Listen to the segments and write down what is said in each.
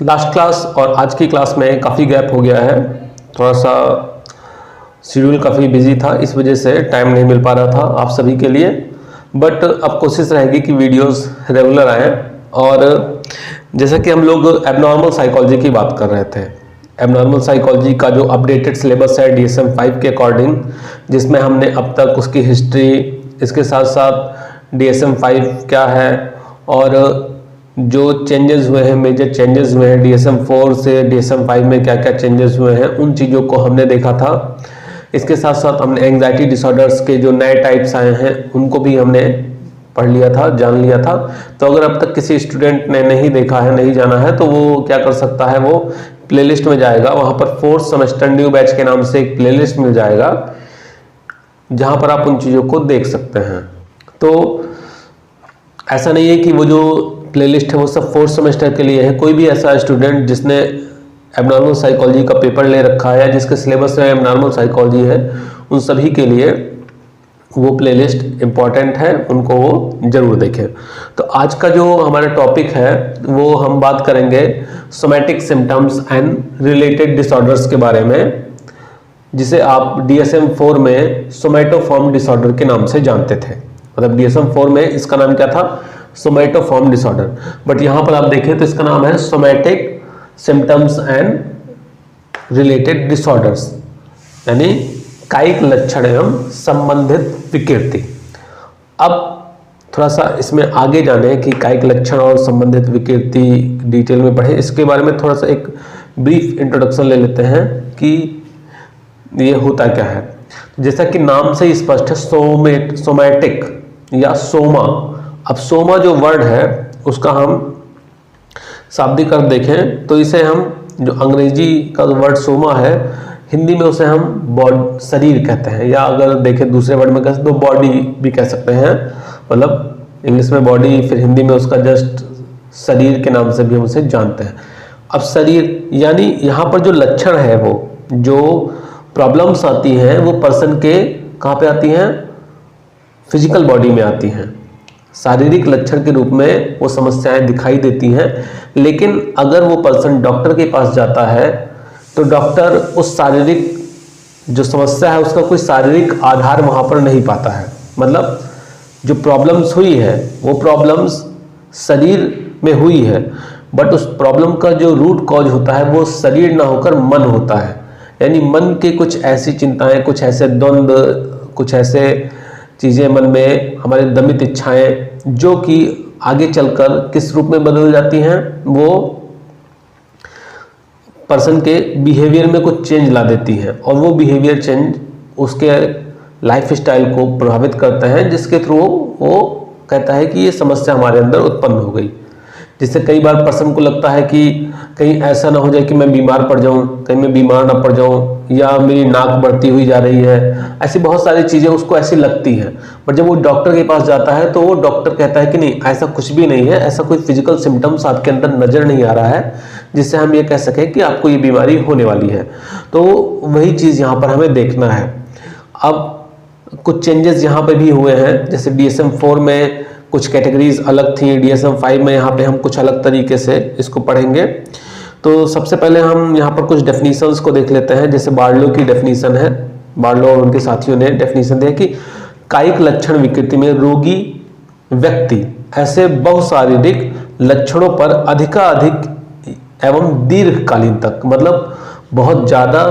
Last class और आज की क्लास में काफ़ी गैप हो गया है। थोड़ा सा शेड्यूल काफ़ी बिजी था, इस वजह से टाइम नहीं मिल पा रहा था आप सभी के लिए। बट अब कोशिश रहेगी कि वीडियोस रेगुलर आएँ। और जैसा कि हम लोग एबनॉर्मल साइकोलॉजी की बात कर रहे थे, एबनॉर्मल साइकोलॉजी का जो अपडेटेड सिलेबस है DSM-5 के अकॉर्डिंग, जिसमें हमने अब तक उसकी हिस्ट्री, इसके साथ साथ DSM-5 क्या है और जो चेंजेस हुए हैं, मेजर चेंजेस हुए हैं DSM-4 से DSM-5 में क्या क्या चेंजेस हुए हैं, उन चीज़ों को हमने देखा था। इसके साथ साथ हमने एंग्जाइटी डिसऑर्डर्स के जो नए टाइप्स आए हैं उनको भी हमने पढ़ लिया था, जान लिया था। तो अगर अब तक किसी स्टूडेंट ने नहीं देखा है, नहीं जाना है, तो वो क्या कर सकता है, वो प्लेलिस्ट में जाएगा, वहाँ पर 4th सेमेस्टर न्यू बैच के नाम से एक प्लेलिस्ट मिल जाएगा जहाँ पर आप उन चीज़ों को देख सकते हैं। तो ऐसा नहीं है कि वो जो प्लेलिस्ट है वो सब 4th सेमेस्टर के लिए है। कोई भी ऐसा स्टूडेंट जिसने एबनॉर्मल साइकोलॉजी का पेपर ले रखा है या जिसके सिलेबस में एबनॉर्मल साइकोलॉजी है, उन सभी के लिए वो प्लेलिस्ट इम्पॉर्टेंट है, उनको वो जरूर देखें। तो आज का जो हमारा टॉपिक है वो हम बात करेंगे somatic symptoms and related disorders के बारे में, जिसे आप DSM-4 में सोमैटोफॉर्म डिसऑर्डर के नाम से जानते थे। मतलब DSM-4 में इसका नाम क्या था, सोमैटोफॉर्म डिसऑर्डर। बट यहाँ पर आप देखें तो इसका नाम है somatic symptoms and related disorders, यानी कायिक लक्षण एवं संबंधित विकृति। अब थोड़ा सा इसमें आगे जाने कि कायिक लक्षण और संबंधित विकृति डिटेल में पढ़े, इसके बारे में थोड़ा सा एक ब्रीफ इंट्रोडक्शन ले लेते हैं कि ये होता क्या है। जैसा कि नाम से ही स्पष्ट है, सोमैटिक या सोमा। अब सोमा जो वर्ड है उसका हम शाब्दिक अर्थ देखें तो इसे हम, जो अंग्रेजी का वर्ड सोमा है, हिंदी में उसे हम शरीर कहते हैं, या अगर देखें दूसरे वर्ड में कहते तो बॉडी भी कह सकते हैं। मतलब इंग्लिश में बॉडी, फिर हिंदी में उसका जस्ट शरीर के नाम से भी हम उसे जानते हैं। अब शरीर यानी यहाँ पर जो लक्षण है, वो जो प्रॉब्लम्स आती हैं वो पर्सन के कहाँ पे आती हैं, फिजिकल बॉडी में आती हैं, शारीरिक लक्षण के रूप में वो समस्याएं दिखाई देती हैं। लेकिन अगर वो पर्सन डॉक्टर के पास जाता है तो डॉक्टर उस शारीरिक जो समस्या है उसका कोई शारीरिक आधार वहाँ पर नहीं पाता है। मतलब जो प्रॉब्लम्स हुई है वो प्रॉब्लम्स शरीर में हुई है, बट उस प्रॉब्लम का जो रूट कॉज होता है वो शरीर ना होकर मन होता है। यानी मन के कुछ ऐसी चिंताएं, कुछ ऐसे द्वंद्व, कुछ ऐसे चीज़ें मन में, हमारे दमित इच्छाएं, जो कि आगे चलकर किस रूप में बदल जाती हैं, वो पर्सन के बिहेवियर में कुछ चेंज ला देती हैं, और वो बिहेवियर चेंज उसके लाइफ स्टाइल को प्रभावित करते हैं, जिसके थ्रू वो कहता है कि ये समस्या हमारे अंदर उत्पन्न हो गई। जिससे कई बार पर्सन को लगता है कि कहीं ऐसा ना हो जाए कि मैं बीमार पड़ जाऊं, कहीं मैं बीमार ना पड़ जाऊं, या मेरी नाक बढ़ती हुई जा रही है। ऐसी बहुत सारी चीज़ें उसको ऐसी लगती हैं। पर जब वो डॉक्टर के पास जाता है तो वो डॉक्टर कहता है कि नहीं, ऐसा कुछ भी नहीं है, ऐसा कोई फिजिकल सिम्टम्स आपके अंदर नज़र नहीं आ रहा है जिससे हम ये कह सकें कि आपको ये बीमारी होने वाली है। तो वही चीज़ यहाँ पर हमें देखना है। अब कुछ चेंजेस यहाँ पर भी हुए हैं, जैसे DSM-4 में कुछ कैटेगरीज अलग थी, DSM-5 में यहाँ पे हम कुछ अलग तरीके से इसको पढ़ेंगे। तो सबसे पहले हम यहाँ पर कुछ डेफिनेशंस को देख लेते हैं। जैसे बार्लो की डेफिनेशन है, बार्लो और उनके साथियों ने डेफिनेशन दिया कि कायिक लक्षण विकृति में रोगी व्यक्ति ऐसे बहुशारीरिक लक्षणों पर अधिकाधिक एवं दीर्घकालीन तक, मतलब बहुत ज़्यादा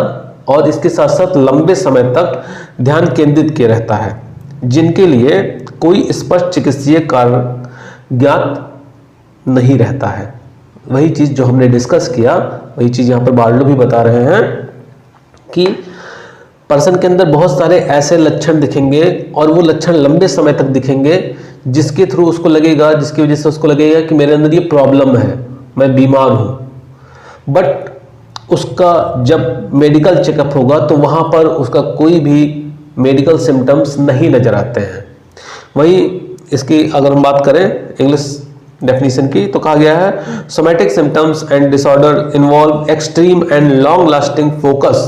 और इसके साथ साथ लंबे समय तक ध्यान केंद्रित किए रहता है, जिनके लिए कोई स्पष्ट चिकित्सीय कारण ज्ञात नहीं रहता है। वही चीज़ जो हमने डिस्कस किया, वही चीज़ यहाँ पर बार्लो भी बता रहे हैं कि पर्सन के अंदर बहुत सारे ऐसे लक्षण दिखेंगे और वो लक्षण लंबे समय तक दिखेंगे, जिसके थ्रू उसको लगेगा, जिसकी वजह से उसको लगेगा कि मेरे अंदर ये प्रॉब्लम है, मैं बीमार हूँ। बट उसका जब मेडिकल चेकअप होगा तो वहाँ पर उसका कोई भी मेडिकल सिम्टम्स नहीं नजर आते हैं। वही इसकी अगर हम बात करें इंग्लिश डेफिनेशन की, तो कहा गया है somatic symptoms and disorder involve extreme and long lasting focus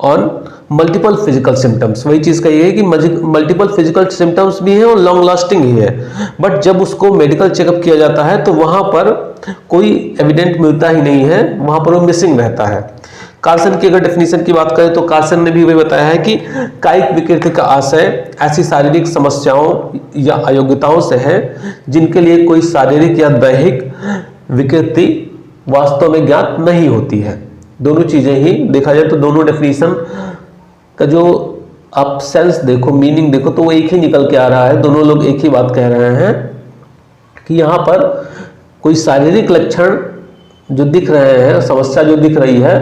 on multiple physical symptoms, वही चीज़ कही है कि मल्टीपल फिजिकल सिम्टम्स भी हैं और लॉन्ग लास्टिंग ही है, बट जब उसको मेडिकल चेकअप किया जाता है तो वहाँ पर कोई एविडेंट मिलता ही नहीं है, वहाँ पर वो मिसिंग रहता है। कार्सन की अगर डेफिनेशन की बात करें तो कार्सन ने भी वही बताया है कि कायिक विकृति का आशय ऐसी शारीरिक समस्याओं या अयोग्यताओं से है जिनके लिए कोई शारीरिक या दैहिक विकृति वास्तव में ज्ञात नहीं होती है। दोनों चीजें ही देखा जाए तो दोनों डेफिनेशन का जो आप सेंस देखो, मीनिंग देखो, तो वो एक ही निकल के आ रहा है। दोनों लोग एक ही बात कह रहे हैं कि यहाँ पर कोई शारीरिक लक्षण जो दिख रहे हैं, समस्या जो दिख रही है,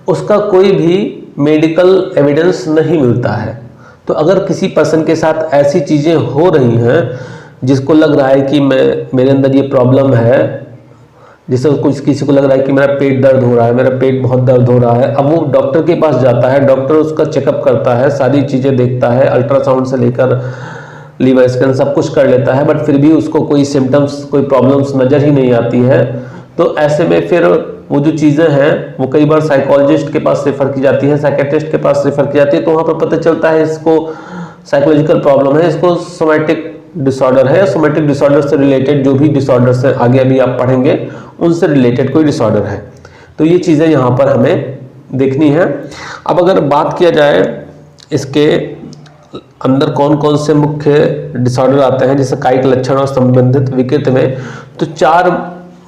उसका कोई भी मेडिकल एविडेंस नहीं मिलता है। तो अगर किसी पर्सन के साथ ऐसी चीज़ें हो रही हैं जिसको लग रहा है कि मेरे अंदर ये प्रॉब्लम है, जैसे कुछ किसी को लग रहा है कि मेरा पेट दर्द हो रहा है, मेरा पेट बहुत दर्द हो रहा है, अब वो डॉक्टर के पास जाता है, डॉक्टर उसका चेकअप करता है, सारी चीज़ें देखता है, अल्ट्रासाउंड से लेकर लीवर स्कैन सब कुछ कर लेता है, बट फिर भी उसको कोई सिम्टम्स, कोई प्रॉब्लम्स नज़र ही नहीं आती है। तो ऐसे में फिर वो जो चीज़ें हैं वो कई बार साइकोलॉजिस्ट के पास रेफर की जाती है, साइकेट्रिस्ट के पास रेफर की जाती है, तो वहाँ पर पता चलता है इसको साइकोलॉजिकल प्रॉब्लम है, इसको सोमैटिक डिसऑर्डर है, सोमैटिक डिसऑर्डर से रिलेटेड जो भी डिसऑर्डर्स हैं आगे अभी आप पढ़ेंगे उनसे रिलेटेड कोई डिसऑर्डर है। तो ये चीज़ें यहाँ पर हमें देखनी है। अब अगर बात किया जाए इसके अंदर कौन कौन से मुख्य डिसऑर्डर आते हैं जैसे कायिक लक्षण और संबंधित विकृति में, तो 4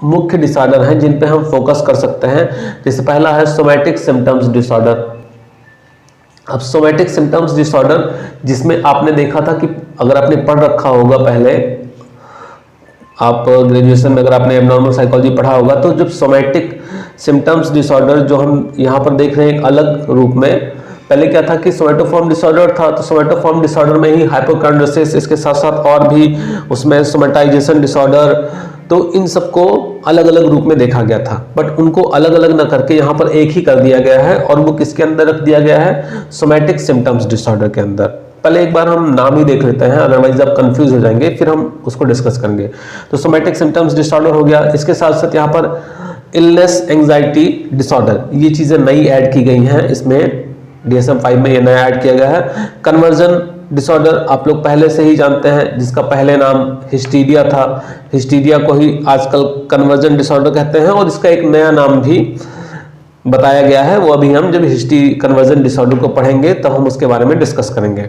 मुख्य डिसऑर्डर हैं जिन पे हम फोकस कर सकते हैं। जैसे पहला है सोमैटिक सिम्टम्स डिसऑर्डर। अब सोमैटिक सिम्टम्स डिसऑर्डर जिसमें आपने देखा था कि अगर आपने पढ़ रखा होगा पहले, आप ग्रेजुएशन में अगर आपने एबनॉर्मल साइकोलॉजी पढ़ा होगा, तो जब सोमैटिक सिम्टम्स डिसऑर्डर जो हम यहाँ पर देख रहे हैं एक अलग रूप में, पहले क्या था कि सोमैटोफॉर्म डिसऑर्डर था, तो सोमैटोफॉर्म डिसऑर्डर में ही हाइपोकॉन्ड्रोसिस, इसके साथ साथ और भी उसमें सोमैटाइजेशन डिसऑर्डर, तो इन सबको अलग अलग रूप में देखा गया था, बट उनको अलग अलग ना करके यहाँ पर एक ही कर दिया गया है और वो किसके अंदर रख दिया गया है, सोमैटिक सिम्टम्स डिसऑर्डर के अंदर। पहले एक बार हम नाम ही देख लेते हैं, अदरवाइज आप कंफ्यूज हो जाएंगे, फिर हम उसको डिस्कस करेंगे। तो सोमैटिक सिम्टम्स डिसऑर्डर हो गया, इसके साथ साथ यहाँ पर इलनेस एंजाइटी डिसऑर्डर, ये चीज़ें नई ऐड की गई हैं, इसमें DSM-5 में ये नया ऐड किया गया है। कन्वर्जन डिसऑर्डर आप लोग पहले से ही जानते हैं, जिसका पहले नाम हिस्टीरिया था, हिस्टीरिया को ही आजकल कन्वर्जन डिसऑर्डर कहते हैं और इसका एक नया नाम भी बताया गया है, वो अभी हम जब कन्वर्जन डिसऑर्डर को पढ़ेंगे तब हम उसके बारे में डिस्कस करेंगे।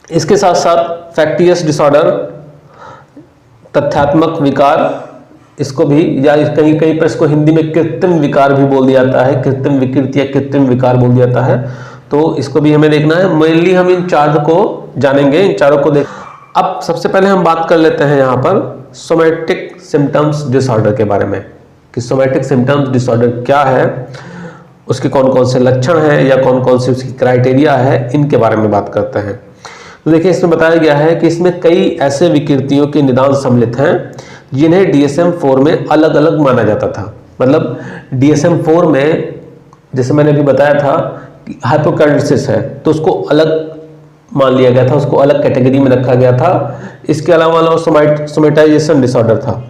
इसके साथ साथ फैक्टियस डिसऑर्डर, तथ्यात्मक विकार, इसको भी या कहीं कहीं पर इसको हिंदी में कृत्रिम विकार भी बोल दिया जाता है, कृत्रिम विकृति या कृत्रिम विकार बोल दिया जाता है, तो इसको भी हमें देखना है। मेनली हम इन 4 को जानेंगे, इन चारों को देख। अब सबसे पहले हम बात कर लेते हैं यहाँ पर सोमैटिक सिम्टम्स डिसऑर्डर के बारे में कि सोमैटिक सिम्टम्स डिसऑर्डर क्या है, उसके कौन कौन से लक्षण हैं या कौन कौन से उसकी क्राइटेरिया है, इनके बारे में बात करते हैं। तो देखिए इसमें बताया गया है कि इसमें कई ऐसे विकृतियों के निदान सम्मिलित हैं जिन्हें DSM-4 में अलग अलग माना जाता था। मतलब DSM-4 में जैसे मैंने अभी बताया था कि हाइपोकॉन्ड्रोसिस है तो उसको अलग मान लिया गया था, उसको अलग कैटेगरी में रखा गया था। इसके अलावा सोमैटाइजेशन डिसऑर्डर था,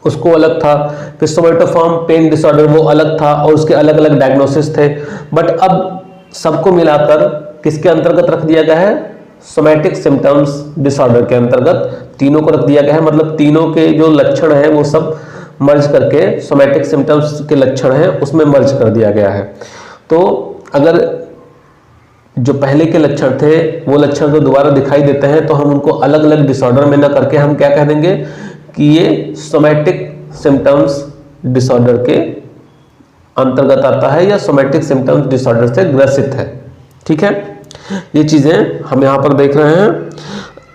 उसको अलग था। फिर सोमैटोफॉर्म पेन डिसऑर्डर वो अलग था और उसके अलग अलग डायग्नोसिस थे। बट अब सबको मिलाकर किसके अंतर्गत रख दिया गया है, सोमैटिक सिम्टम्स डिसऑर्डर के अंतर्गत तीनों को रख दिया गया है। मतलब तीनों के जो लक्षण हैं वो सब मर्ज करके सोमैटिक सिम्टम्स के लक्षण हैं उसमें मर्ज कर दिया गया है। तो अगर जो पहले के लक्षण थे वो लक्षण तो दोबारा दिखाई देते हैं तो हम उनको अलग अलग डिसऑर्डर में न करके हम क्या कह देंगे कि ये सोमैटिक सिम्टम्स डिसऑर्डर के अंतर्गत आता है या सोमैटिक सिम्टम्स डिसऑर्डर से ग्रसित है। ठीक है, ये चीजें हम यहाँ पर देख रहे हैं।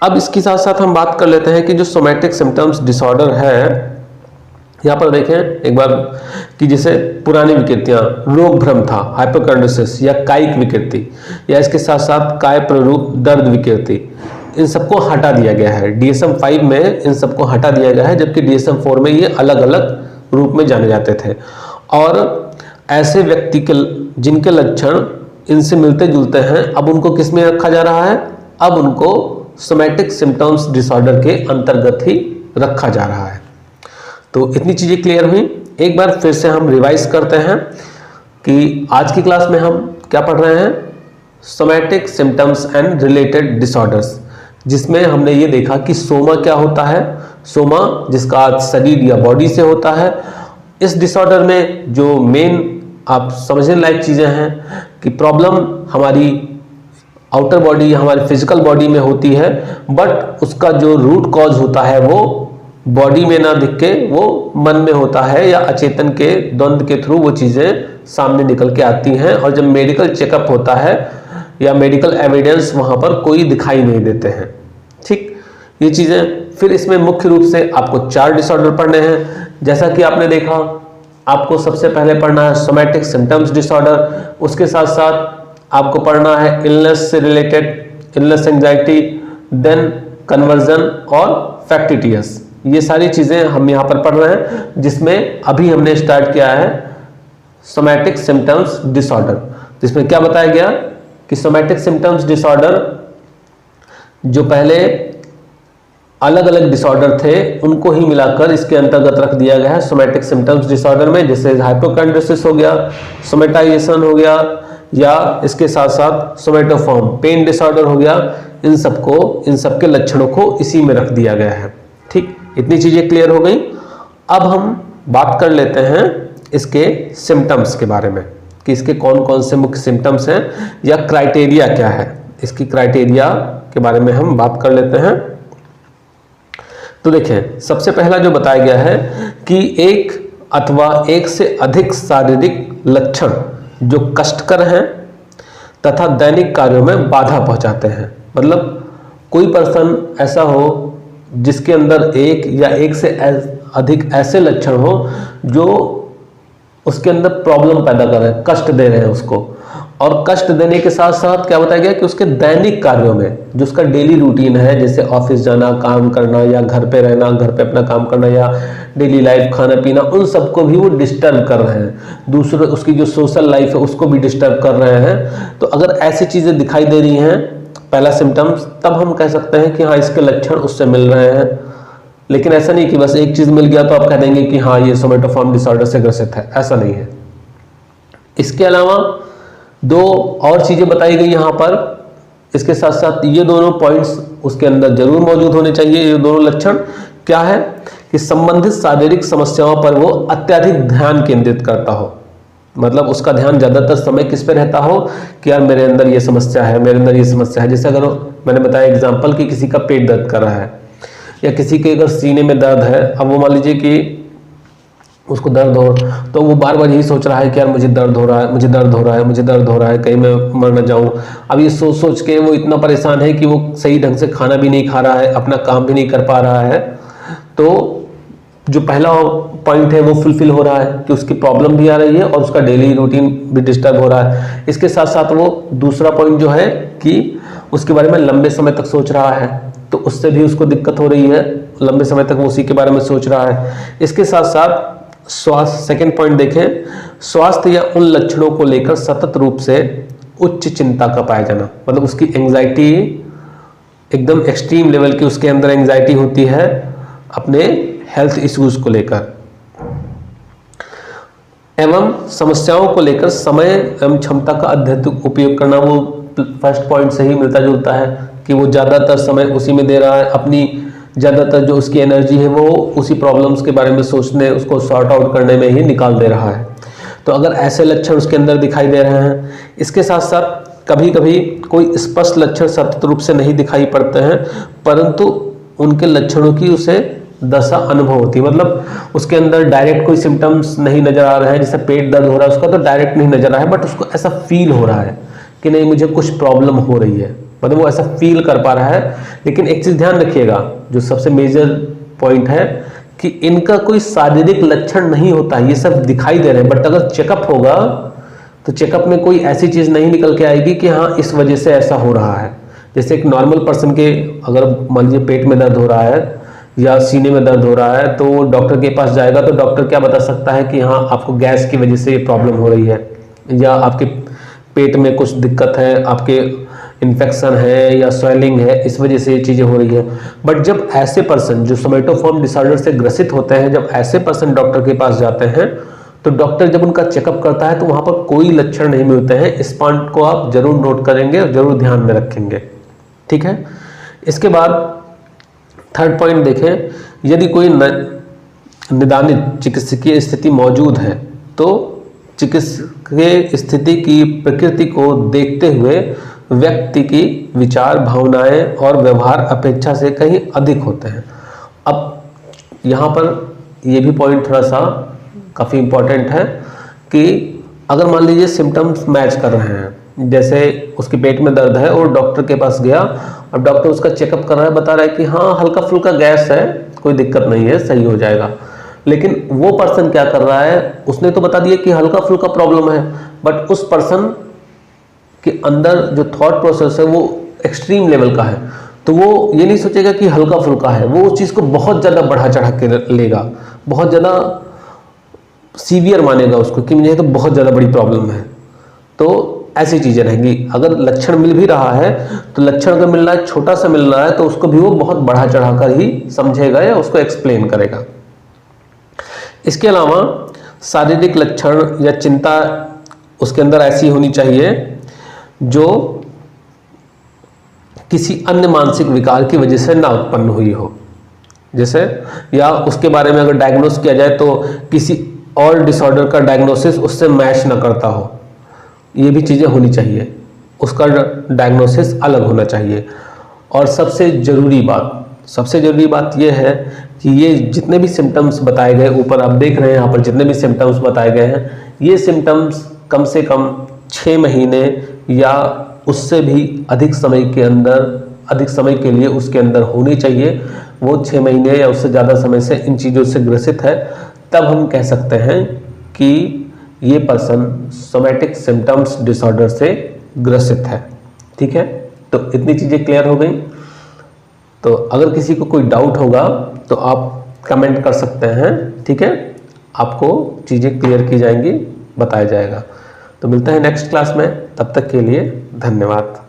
अब इसके साथ साथ हम बात कर लेते हैं कि जो सोमैटिक सिम्टम्स डिसऑर्डर है, यहाँ पर देखें एक बार कि जैसे पुरानी विकृतियां, रोग भ्रम था, हाइपोकॉन्ड्रोसिस या कायिक विकृति, या इसके साथ साथ काय प्ररूप दर्द विकृति, इन सबको हटा दिया गया है। DSM-5 में इन सबको हटा दिया गया है, जबकि DSM-4 में ये अलग अलग रूप में जाने जाते थे। और ऐसे व्यक्ति के जिनके लक्षण इनसे मिलते जुलते हैं, अब उनको किस में रखा जा रहा है, अब उनको सोमैटिक सिम्टम्स डिसऑर्डर के अंतर्गत ही रखा जा रहा है। तो इतनी चीजें क्लियर हुई। एक बार फिर से हम रिवाइज करते हैं। कि आज की क्लास में हम क्या पढ़ रहे हैं, somatic symptoms and related disorders, जिसमें हमने ये देखा कि सोमा क्या होता है। सोमा जिसका अर्थ शरीर या बॉडी से होता है। इस डिसऑर्डर में जो मेन आप समझने लायक चीज़ें हैं कि प्रॉब्लम हमारी आउटर बॉडी, हमारी फिजिकल बॉडी में होती है, बट उसका जो रूट कॉज होता है वो बॉडी में ना दिख के वो मन में होता है, या अचेतन के द्वंद्व के थ्रू वो चीज़ें सामने निकल के आती हैं। और जब मेडिकल चेकअप होता है या मेडिकल एविडेंस वहाँ पर कोई दिखाई नहीं देते हैं। ठीक, ये चीज़ें फिर इसमें मुख्य रूप से आपको 4 डिसऑर्डर पढ़ने हैं। जैसा कि आपने देखा, आपको सबसे पहले पढ़ना है सोमैटिक सिम्टम्स डिसऑर्डर, उसके साथ साथ आपको पढ़ना है इलनेस से related, illness anxiety, then conversion और फैक्टिटियस। ये सारी चीज़ें हम यहाँ पर पढ़ रहे हैं, जिसमें अभी हमने स्टार्ट किया है सोमैटिक सिम्टम्स डिसऑर्डर, जिसमें क्या बताया गया कि सोमैटिक सिम्टम्स डिसऑर्डर जो पहले अलग अलग डिसऑर्डर थे उनको ही मिलाकर इसके अंतर्गत रख दिया गया है सोमैटिक सिम्टम्स डिसऑर्डर में। जैसे हाइपोकॉन्ड्रोसिस हो गया, सोमेटाइजेशन हो गया, या इसके साथ साथ सोमेटोफॉर्म पेन डिसऑर्डर हो गया। इन सबके लक्षणों को इसी में रख दिया गया है। ठीक, इतनी चीजें क्लियर हो गई। अब हम बात कर लेते हैं इसके सिम्टम्स के बारे में कि इसके कौन कौन से मुख्य सिम्टम्स हैं या क्राइटेरिया क्या है। इसकी क्राइटेरिया के बारे में हम बात कर लेते हैं। तो देखें, सबसे पहला जो बताया गया है कि एक अथवा एक से अधिक शारीरिक लक्षण जो कष्टकर हैं तथा दैनिक कार्यों में बाधा पहुंचाते हैं। मतलब कोई पर्सन ऐसा हो जिसके अंदर एक या एक से अधिक ऐसे लक्षण हो जो उसके अंदर प्रॉब्लम पैदा कर रहे हैं, कष्ट दे रहे हैं उसको। और कष्ट देने के साथ साथ क्या बताया गया कि उसके दैनिक कार्यों में, जो उसका डेली रूटीन है, जैसे ऑफिस जाना, काम करना, या घर पे रहना, घर पे अपना काम करना, या डेली लाइफ, खाना पीना, उन सबको भी वो डिस्टर्ब कर रहे हैं। दूसरे उसकी जो सोशल लाइफ है उसको भी डिस्टर्ब कर रहे हैं। तो अगर ऐसी चीज़ें दिखाई दे रही हैं, पहला सिम्टम्स, तब हम कह सकते हैं कि हाँ, इसके लक्षण उससे मिल रहे हैं। लेकिन ऐसा नहीं कि बस एक चीज़ मिल गया तो आप कह देंगे कि हाँ, ये सोमेटोफॉर्म डिसऑर्डर से ग्रसित है, ऐसा नहीं है। इसके अलावा 2 और चीज़ें बताई गई यहाँ पर। इसके साथ साथ ये दोनों पॉइंट्स उसके अंदर जरूर मौजूद होने चाहिए। ये दोनों लक्षण क्या है कि संबंधित शारीरिक समस्याओं पर वो अत्यधिक ध्यान केंद्रित करता हो। मतलब उसका ध्यान ज़्यादातर समय किस पे रहता हो कि यार मेरे अंदर ये समस्या है, मेरे अंदर ये समस्या है। जैसे अगर मैंने बताया एग्जाम्पल कि किसी का पेट दर्द कर रहा है, या किसी के अगर सीने में दर्द है, अब वो मान लीजिए कि उसको दर्द हो, तो वो बार बार यही सोच रहा है कि यार मुझे दर्द हो रहा है, मुझे दर्द हो रहा है, मुझे दर्द हो रहा है, कहीं मैं मर न जाऊं। अब ये सोच सोच के वो इतना परेशान है कि वो सही ढंग से खाना भी नहीं खा रहा है, अपना काम भी नहीं कर पा रहा है। तो जो पहला पॉइंट है वो फुलफिल हो रहा है कि उसकी प्रॉब्लम भी आ रही है और उसका डेली रूटीन भी डिस्टर्ब हो रहा है। इसके साथ साथ वो दूसरा पॉइंट जो है कि उसके बारे में लंबे समय तक सोच रहा है, तो उससे भी उसको दिक्कत हो रही है, लंबे समय तक वो उसी के बारे में सोच रहा है। इसके साथ साथ स्वास्थ्य, सेकेंड पॉइंट देखें, स्वास्थ्य या उन लक्षणों को लेकर सतत रूप से उच्च चिंता का पाया जाना। मतलब उसकी एंजाइटी एकदम एक्सट्रीम लेवल की उसके अंदर एंजाइटी होती है अपने हेल्थ इश्यूज को लेकर, एवं समस्याओं को लेकर समय एवं क्षमता का अत्यधिक उपयोग करना। वो फर्स्ट पॉइंट से ही मिलता जुलता है कि वो ज़्यादातर समय उसी में दे रहा है, अपनी ज़्यादातर जो उसकी एनर्जी है वो उसी प्रॉब्लम्स के बारे में सोचने, उसको सॉर्ट आउट करने में ही निकाल दे रहा है। तो अगर ऐसे लक्षण उसके अंदर दिखाई दे रहे हैं, इसके साथ साथ कभी कभी कोई स्पष्ट लक्षण सतत रूप से नहीं दिखाई पड़ते हैं, परंतु उनके लक्षणों की उसे दशा अनुभव होती है। मतलब उसके अंदर डायरेक्ट कोई सिम्टम्स नहीं नजर आ रहे हैं, जैसे पेट दर्द हो रहा है उसका तो डायरेक्ट नहीं नजर आ रहा है, बट उसको ऐसा फील हो रहा है कि नहीं मुझे कुछ प्रॉब्लम हो रही है, मतलब वो ऐसा फील कर पा रहा है। लेकिन एक चीज ध्यान रखिएगा, जो सबसे मेजर पॉइंट है कि इनका कोई शारीरिक लक्षण नहीं होता है, ये सब दिखाई दे रहे हैं, बट अगर चेकअप होगा तो चेकअप में कोई ऐसी चीज नहीं निकल के आएगी कि हाँ इस वजह से ऐसा हो रहा है। जैसे एक नॉर्मल पर्सन के अगर मान लीजिए पेट में दर्द हो रहा है या सीने में दर्द हो रहा है, तो वो डॉक्टर के पास जाएगा तो डॉक्टर क्या बता सकता है कि हाँ आपको गैस की वजह से ये प्रॉब्लम हो रही है, या आपके पेट में कुछ दिक्कत है, आपके इन्फेक्शन है या स्वेलिंग है, इस वजह से ये चीज़ें हो रही है। बट जब ऐसे पर्सन जो सोमेटोफॉर्म डिसऑर्डर से ग्रसित होते हैं, जब ऐसे पर्सन डॉक्टर के पास जाते हैं तो डॉक्टर जब उनका चेकअप करता है तो वहां पर कोई लक्षण नहीं मिलते हैं। इस पॉइंट को आप जरूर नोट करेंगे और जरूर ध्यान में रखेंगे, ठीक है। इसके बाद थर्ड पॉइंट देखें, यदि कोई निदानित चिकित्सकीय स्थिति मौजूद है तो चिकित्सकीय स्थिति की प्रकृति को देखते हुए व्यक्ति की विचार, भावनाएं और व्यवहार अपेक्षा से कहीं अधिक होते हैं। अब यहाँ पर यह भी पॉइंट थोड़ा सा काफ़ी इम्पोर्टेंट है कि अगर मान लीजिए सिम्टम्स मैच कर रहे हैं, जैसे उसके पेट में दर्द है और डॉक्टर के पास गया और डॉक्टर उसका चेकअप कर रहा है, बता रहा है कि हाँ हल्का फुल्का गैस है, कोई दिक्कत नहीं है, सही हो जाएगा। लेकिन वो पर्सन क्या कर रहा है, उसने तो बता दिया कि हल्का फुल्का प्रॉब्लम है, बट उस पर्सन के अंदर जो थॉट प्रोसेस है वो एक्सट्रीम लेवल का है। तो वो ये नहीं सोचेगा कि हल्का फुल्का है, वो उस चीज़ को बहुत ज़्यादा बढ़ा चढ़ा के लेगा, बहुत ज़्यादा सीवियर मानेगा उसको कि मुझे तो बहुत ज़्यादा बड़ी प्रॉब्लम है। तो ऐसी चीज़ें रहेंगी। अगर लक्षण मिल भी रहा है तो लक्षण अगर मिल रहा है, छोटा सा मिल रहा है, तो उसको भी वो बहुत बढ़ा चढ़ा कर ही समझेगा या उसको एक्सप्लेन करेगा। इसके अलावा शारीरिक लक्षण या चिंता उसके अंदर ऐसी होनी चाहिए जो किसी अन्य मानसिक विकार की वजह से ना उत्पन्न हुई हो, जैसे या उसके बारे में अगर डायग्नोस किया जाए तो किसी और डिसऑर्डर का डायग्नोसिस उससे मैच ना करता हो, ये भी चीज़ें होनी चाहिए, उसका डायग्नोसिस अलग होना चाहिए। और सबसे ज़रूरी बात यह है कि ये जितने भी सिम्टम्स बताए गए, ऊपर आप देख रहे हैं यहाँ पर जितने भी सिम्टम्स बताए गए हैं, ये सिम्टम्स कम से कम 6 महीने या उससे भी अधिक समय के लिए उसके अंदर होनी चाहिए। वो 6 महीने या उससे ज़्यादा समय से इन चीज़ों से ग्रसित है, तब हम कह सकते हैं कि ये पर्सन सोमैटिक सिम्टम्स डिसऑर्डर से ग्रसित है, ठीक है। तो इतनी चीज़ें क्लियर हो गई। तो अगर किसी को कोई डाउट होगा तो आप कमेंट कर सकते हैं, ठीक है, आपको चीज़ें क्लियर की जाएंगी, बताया जाएगा। तो मिलते हैं नेक्स्ट क्लास में, तब तक के लिए धन्यवाद।